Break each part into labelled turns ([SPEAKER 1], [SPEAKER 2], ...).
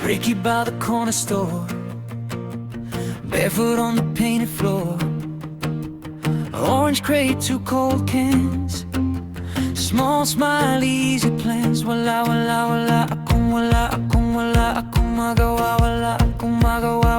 [SPEAKER 1] Ricky by the corner store, barefoot on the painted floor. Orange crate, 2 cold cans, small smile, easy plans. Wala, wala, wala akong magawa. Wala akong magawa,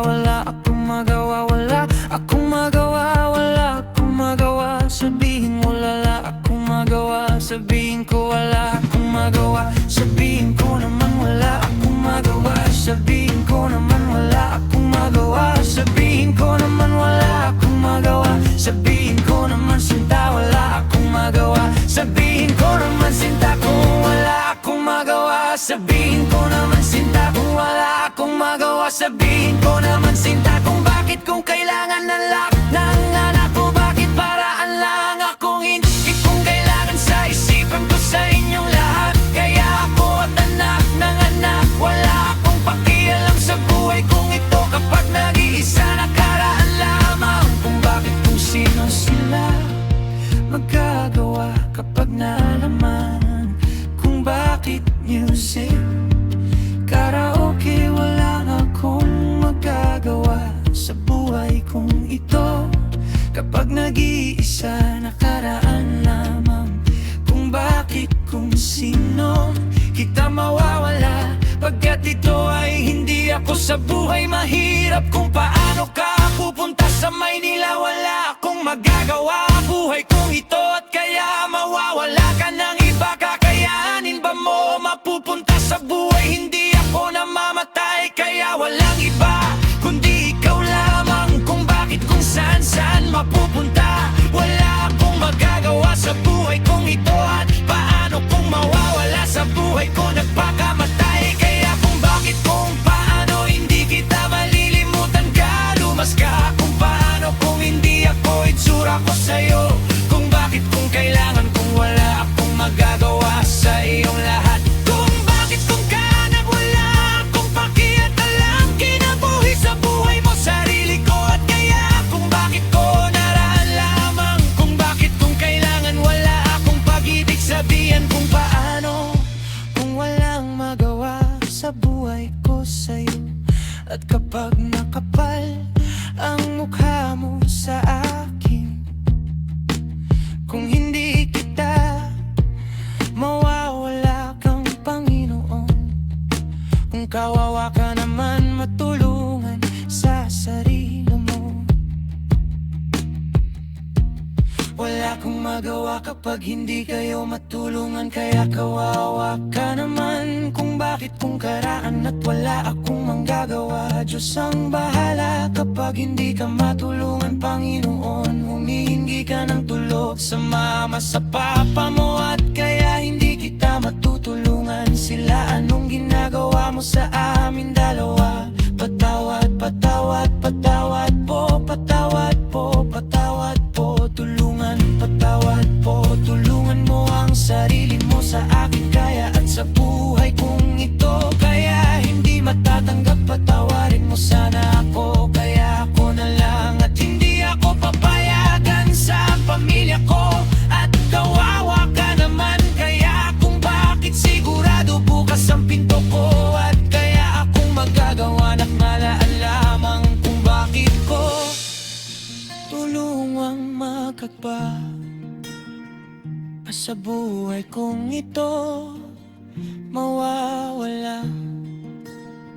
[SPEAKER 1] wala akong magawa. Wala akong magawa, wala akong magawa. Sabihin mo wala akong magawa. Sabihin ko wala akong magawa. Sabihin ko naman wala akong magawa. Sabihin ko naman wala akong magawa. Sabihin ko naman wala akong magawa. Sabihin ko naman sinta wala akong magawa. Sabihin ko naman sinta kung wala akong magawa. Sabihin ko naman sinta kung wala akong magawa. Sabihin ko naman sinta kung bakit kung kailangan ng lock ng anak ko. Bakit paraan lang akong hindi kung kailangan sa isipan ko sa inyong lahat. Kaya ako at anak ng anak, wala akong pakialam sa buhay kong ito. Kapag nag-iisa nakaraan lamang kung bakit kung sino sila magagawa. Kapag nalaman kung bakit music, karaoke, wala akong magagawa sa buhay kong ito. Kapag nag-iisa nakaraan lamang kung bakit kung sino kita mawawala. Pagkat ito ay hindi ako sa buhay mahirap. Kung paano ka pupunta sa Maynila, wala akong magagawa. Buhay kong ito at kaya mawawala ka ng iba. Kakayanin ba mo mapupunta sa buhay? Hindi ako namamatay kaya walang iba kundi ikaw lamang. Kung bakit kung saan mapupunta, wala akong magagawa sa buhay kong ito. At paano kung mawawala sa buhay ko nagpakamatay. Kaya kung bakit kung paano hindi kita malilimutan ka. Lumas ka kung paano kung hindi ako itsura ko sa'yo. Kung bakit kung kailangan kung wala akong magagawa sa iyong lahat. Kung bakit kung kanang wala akong pakiat alam kinabuhi sa buhay mo sarili ko. At kaya kung bakit ko naraan lamang kung bakit kung kailangan wala akong pag-ibig sabihan. Kung paano kung walang magawa sa buhay ko sa'yo. At kapag nakapal ang mukha mo sa akin, kung hindi kita mawawala kang Panginoon. Kung kawawa ka naman matulungan sa sarili mo. Wala kang magawa kapag hindi kayo matulungan. Kaya kawawa ka naman kung bakit kung karaan at wala akong manggagawa. Diyos ang bahala kapag hindi ka matulungan. Panginoon, humihingi ka ng tulog sa mama sa papa mo. At kaya hindi kita matutulungan. Sila anong ginagawa mo sa amin dalawa. Patawad, patawad, patawad po. Patawad po, patawad po. Tulungan, patawad po. Tulungan mo ang sarili mo sa akin. Kaya at sa buhay kong ito. Kaya hindi matatanggap. Patawarin mo sana ako. Kaya ako na lang at hindi ako papayagan sa pamilya ko. At kawawa ka naman. Kaya kung bakit sigurado bukas ang pinto ko. At kaya akong magagawa ng malaan lamang kung bakit ko tulungang magkagba sa buhay kong ito. Mawawala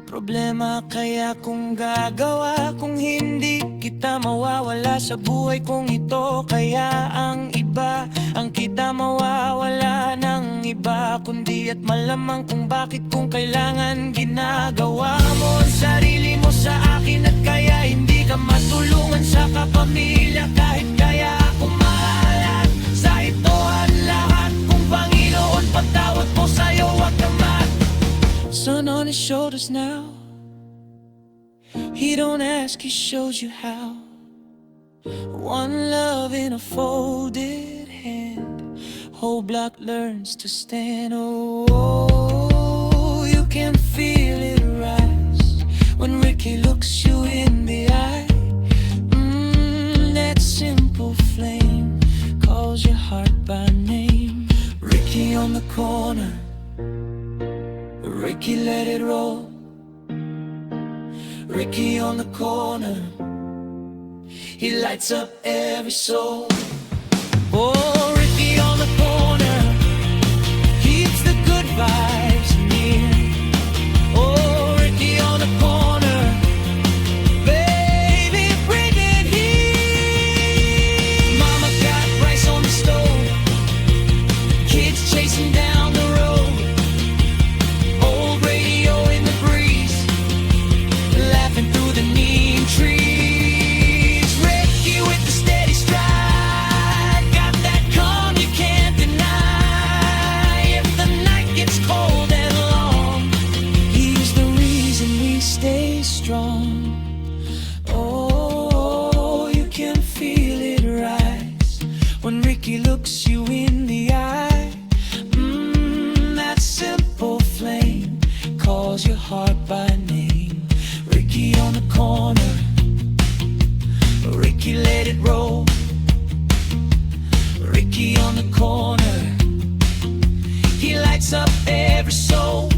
[SPEAKER 1] problema kaya kung gagawa. Kung hindi kita mawawala sa buhay kong ito. Kaya ang iba ang kita mawawala ng iba. Kundi at malamang kung bakit kung kailangan ginagawa mo ang sarili mo sa akin. At kaya hindi ka matulungan sa kapamilya. Kahit kaya ako mahalat sa ito at lahat. Kung Panginoon patawad po sa'yo wag naman. Son on his shoulders now. He don't ask, he shows you how. One love in a folded hand. Whole block learns to stand. Oh, you can feel it rise when Ricky looks you in the eye. That simple flame calls your heart by name. Ricky on the corner, Ricky let it roll. Ricky on the corner, he lights up every soul. Oh, Ricky on the corner keeps the good vibes near. Oh, Ricky on the corner, baby, bring it here. Mama got rice on the stove, kids chasing down the road. Old radio in the breeze, laughing through the neon trees. Ricky with the steady stride, got that calm you can't deny. If the night gets cold and long, he's the reason we stay strong. Oh, you can feel it rise when Ricky looks you in the eye. That simple flame calls your heart by name. Ricky on the corner, Ricky let it roll. Ricky on the corner, he lights up every soul.